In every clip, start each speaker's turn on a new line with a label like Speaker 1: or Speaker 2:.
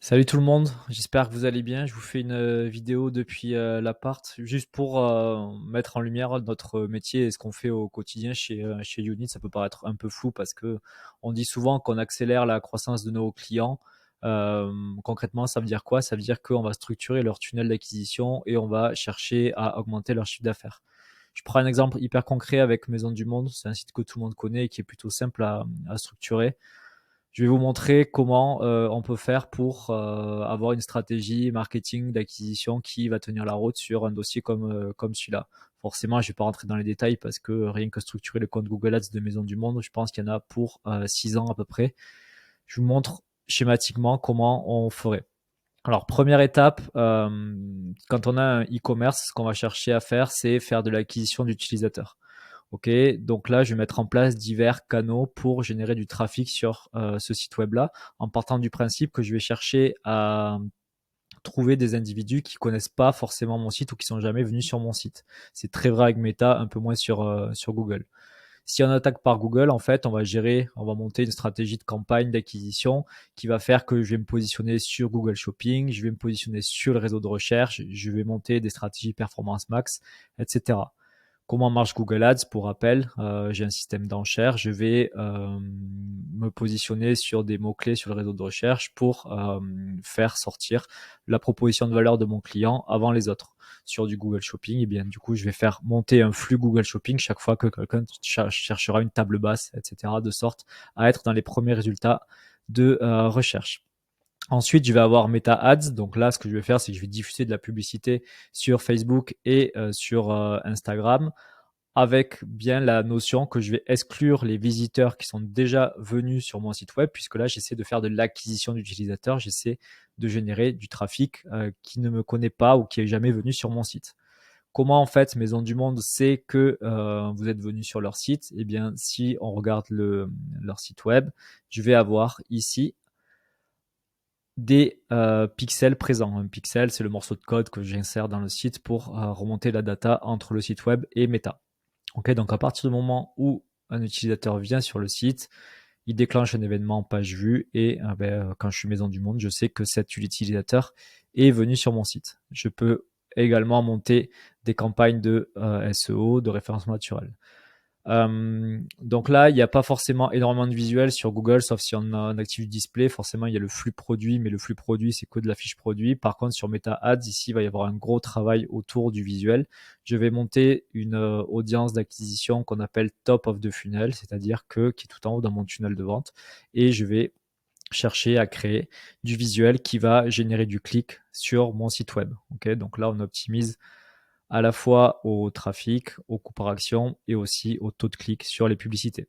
Speaker 1: Salut tout le monde, j'espère que vous allez bien. Je vous fais une vidéo depuis l'appart, juste pour mettre en lumière notre métier et ce qu'on fait au quotidien chez Unit. Ça peut paraître un peu flou parce que on dit souvent qu'on accélère la croissance de nos clients. Concrètement, ça veut dire quoi? Ça veut dire qu'on va structurer leur tunnel d'acquisition et on va chercher à augmenter leur chiffre d'affaires. Je prends un exemple hyper concret avec Maison du Monde. C'est un site que tout le monde connaît et qui est plutôt simple à structurer. Je vais vous montrer comment on peut faire pour avoir une stratégie marketing d'acquisition qui va tenir la route sur un dossier comme celui-là. Forcément, je ne vais pas rentrer dans les détails parce que rien que structurer le compte Google Ads de Maison du Monde, je pense qu'il y en a pour 6 ans à peu près. Je vous montre schématiquement comment on ferait. Alors, première étape, quand on a un e-commerce, ce qu'on va chercher à faire, c'est faire de l'acquisition d'utilisateurs. Ok, donc là, je vais mettre en place divers canaux pour générer du trafic sur ce site web-là, en partant du principe que je vais chercher à trouver des individus qui connaissent pas forcément mon site ou qui sont jamais venus sur mon site. C'est très vrai avec Meta, un peu moins sur Google. Si on attaque par Google, en fait, on va monter une stratégie de campagne d'acquisition qui va faire que je vais me positionner sur Google Shopping, je vais me positionner sur le réseau de recherche, je vais monter des stratégies performance max, etc. Comment marche Google Ads? Pour rappel, j'ai un système d'enchères. Je vais me positionner sur des mots-clés sur le réseau de recherche pour faire sortir la proposition de valeur de mon client avant les autres. Sur du Google Shopping, et bien du coup, je vais faire monter un flux Google Shopping chaque fois que quelqu'un cherchera une table basse, etc., de sorte à être dans les premiers résultats de recherche. Ensuite, je vais avoir Meta Ads. Donc là, ce que je vais faire, c'est que je vais diffuser de la publicité sur Facebook et sur Instagram avec bien la notion que je vais exclure les visiteurs qui sont déjà venus sur mon site web, puisque là, j'essaie de faire de l'acquisition d'utilisateurs, j'essaie de générer du trafic qui ne me connaît pas ou qui est jamais venu sur mon site. Comment en fait Maison du Monde sait que vous êtes venu sur leur site? Eh bien, si on regarde leur site web, je vais avoir ici des pixels présents. Un pixel, c'est le morceau de code que j'insère dans le site pour remonter la data entre le site web et Meta. Ok, donc à partir du moment où un utilisateur vient sur le site, il déclenche un événement page vue et quand je suis Maison du Monde, je sais que cet utilisateur est venu sur mon site. Je peux également monter des campagnes de SEO, de référencement naturel. Donc là, il n'y a pas forcément énormément de visuels sur Google, sauf si on a un active display. Forcément, il y a le flux produit, mais le flux produit, c'est que de la fiche produit. Par contre, sur Meta Ads, ici, il va y avoir un gros travail autour du visuel. Je vais monter une audience d'acquisition qu'on appelle top of the funnel, c'est-à-dire qui est tout en haut dans mon tunnel de vente. Et je vais chercher à créer du visuel qui va générer du clic sur mon site web. Okay, donc là, on optimise à la fois au trafic, au coût par action et aussi au taux de clic sur les publicités.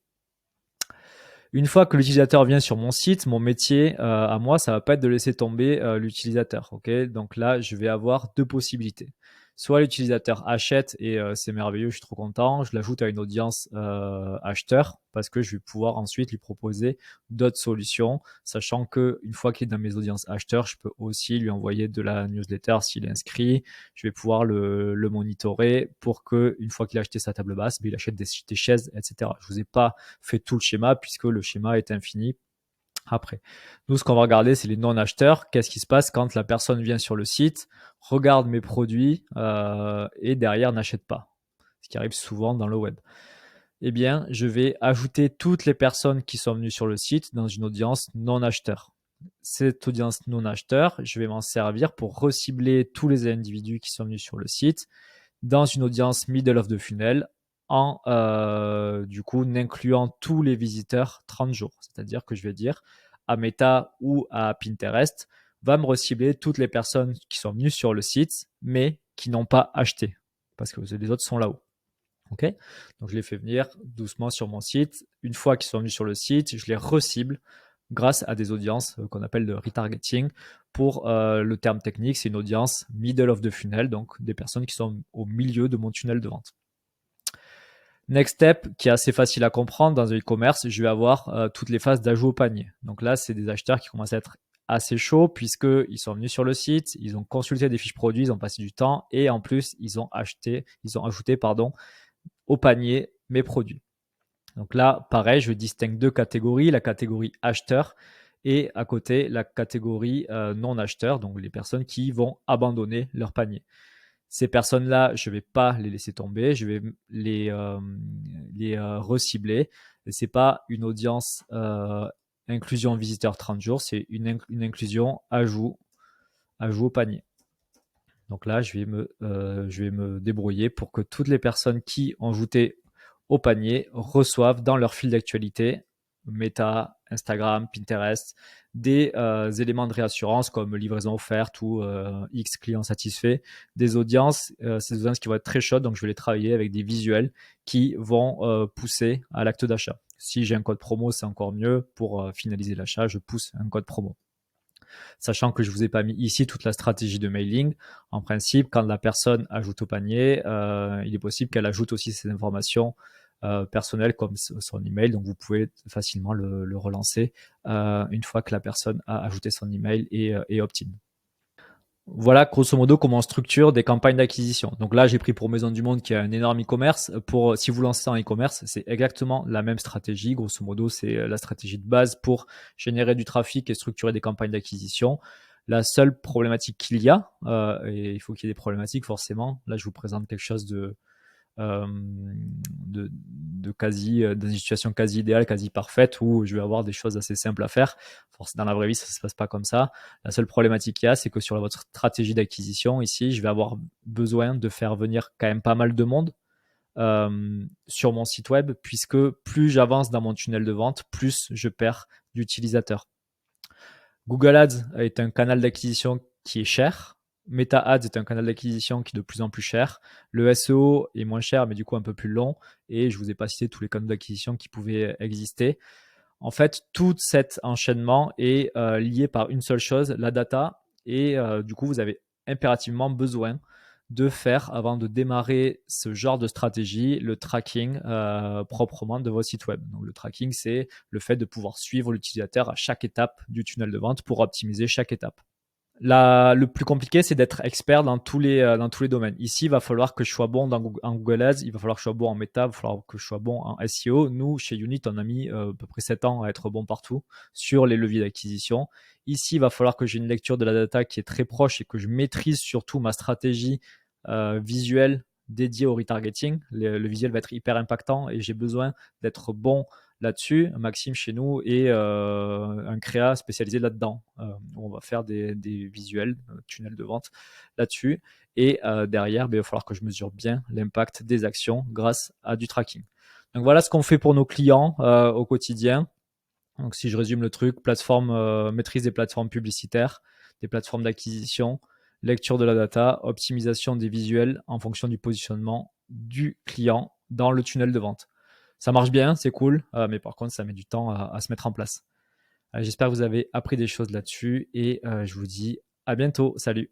Speaker 1: Une fois que l'utilisateur vient sur mon site, mon métier à moi, ça va pas être de laisser tomber l'utilisateur. Okay, donc là, je vais avoir deux possibilités. Soit l'utilisateur achète et c'est merveilleux, je suis trop content. Je l'ajoute à une audience acheteur parce que je vais pouvoir ensuite lui proposer d'autres solutions, sachant que une fois qu'il est dans mes audiences acheteurs, je peux aussi lui envoyer de la newsletter s'il est inscrit. Je vais pouvoir le monitorer pour que une fois qu'il a acheté sa table basse, il achète des chaises, etc. Je vous ai pas fait tout le schéma puisque le schéma est infini après. Nous, ce qu'on va regarder, c'est les non-acheteurs. Qu'est-ce qui se passe quand la personne vient sur le site, regarde mes produits et derrière n'achète pas? Ce qui arrive souvent dans le web. Eh bien, je vais ajouter toutes les personnes qui sont venues sur le site dans une audience non-acheteur. Cette audience non-acheteur, je vais m'en servir pour recibler tous les individus qui sont venus sur le site dans une audience middle of the funnel en du coup n'incluant tous les visiteurs 30 jours. C'est-à-dire que je vais dire à Meta ou à Pinterest, va me recibler toutes les personnes qui sont venues sur le site, mais qui n'ont pas acheté, parce que les autres sont là-haut. Ok, donc je les fais venir doucement sur mon site. Une fois qu'ils sont venus sur le site, je les recible grâce à des audiences qu'on appelle de retargeting. Pour le terme technique, c'est une audience middle of the funnel, donc des personnes qui sont au milieu de mon tunnel de vente. Next step, qui est assez facile à comprendre dans un e-commerce, je vais avoir toutes les phases d'ajout au panier. Donc là, c'est des acheteurs qui commencent à être assez chauds puisqu'ils sont venus sur le site, ils ont consulté des fiches produits, ils ont passé du temps et en plus, ils ont ajouté au panier mes produits. Donc là, pareil, je distingue deux catégories. La catégorie acheteur et à côté la catégorie non acheteurs, donc les personnes qui vont abandonner leur panier. Ces personnes-là, je ne vais pas les laisser tomber, je vais les recibler. Ce n'est pas une audience inclusion visiteur 30 jours, c'est une inclusion ajout au panier. Donc là, je vais me débrouiller pour que toutes les personnes qui ont ajouté au panier reçoivent dans leur fil d'actualité, Meta, Instagram, Pinterest, des éléments de réassurance comme livraison offerte ou X clients satisfaits, des audiences, ces audiences qui vont être très chaudes, donc je vais les travailler avec des visuels qui vont pousser à l'acte d'achat. Si j'ai un code promo, c'est encore mieux. Pour finaliser l'achat, je pousse un code promo. Sachant que je vous ai pas mis ici toute la stratégie de mailing. En principe, quand la personne ajoute au panier, il est possible qu'elle ajoute aussi ses informations personnelles comme son email. Donc, vous pouvez facilement le relancer une fois que la personne a ajouté son email et opt-in. Voilà grosso modo comment on structure des campagnes d'acquisition. Donc là, j'ai pris pour Maison du Monde qui a un énorme e-commerce. Pour si vous lancez en e-commerce, c'est exactement la même stratégie. Grosso modo, c'est la stratégie de base pour générer du trafic et structurer des campagnes d'acquisition. La seule problématique qu'il y a, et il faut qu'il y ait des problématiques forcément. Là, je vous présente quelque chose dans une situation quasi idéale, quasi parfaite, où je vais avoir des choses assez simples à faire. Dans la vraie vie, ça ne se passe pas comme ça. La seule problématique qu'il y a, c'est que sur votre stratégie d'acquisition, ici, je vais avoir besoin de faire venir quand même pas mal de monde sur mon site web, puisque plus j'avance dans mon tunnel de vente, plus je perds d'utilisateurs. Google Ads est un canal d'acquisition qui est cher. Meta Ads est un canal d'acquisition qui est de plus en plus cher. Le SEO est moins cher, mais du coup un peu plus long. Et je ne vous ai pas cité tous les canaux d'acquisition qui pouvaient exister. En fait, tout cet enchaînement est lié par une seule chose, la data. Et du coup, vous avez impérativement besoin de faire, avant de démarrer ce genre de stratégie, le tracking proprement de vos sites web. Donc, le tracking, c'est le fait de pouvoir suivre l'utilisateur à chaque étape du tunnel de vente pour optimiser chaque étape. Le plus compliqué, c'est d'être expert dans tous les domaines. Ici, il va falloir que je sois bon en Google Ads, il va falloir que je sois bon en Meta, il va falloir que je sois bon en SEO. Nous, chez Unit, on a mis à peu près 7 ans à être bon partout sur les leviers d'acquisition. Ici, il va falloir que j'ai une lecture de la data qui est très proche et que je maîtrise surtout ma stratégie visuelle dédiée au retargeting. Le visuel va être hyper impactant et j'ai besoin d'être bon là-dessus. Maxime chez nous est un créa spécialisé là-dedans. On va faire des visuels, tunnels de vente là-dessus. Et derrière, il va falloir que je mesure bien l'impact des actions grâce à du tracking. Donc voilà ce qu'on fait pour nos clients au quotidien. Donc si je résume le truc, maîtrise des plateformes publicitaires, des plateformes d'acquisition, lecture de la data, optimisation des visuels en fonction du positionnement du client dans le tunnel de vente. Ça marche bien, c'est cool, mais par contre, ça met du temps à se mettre en place. J'espère que vous avez appris des choses là-dessus et je vous dis à bientôt. Salut!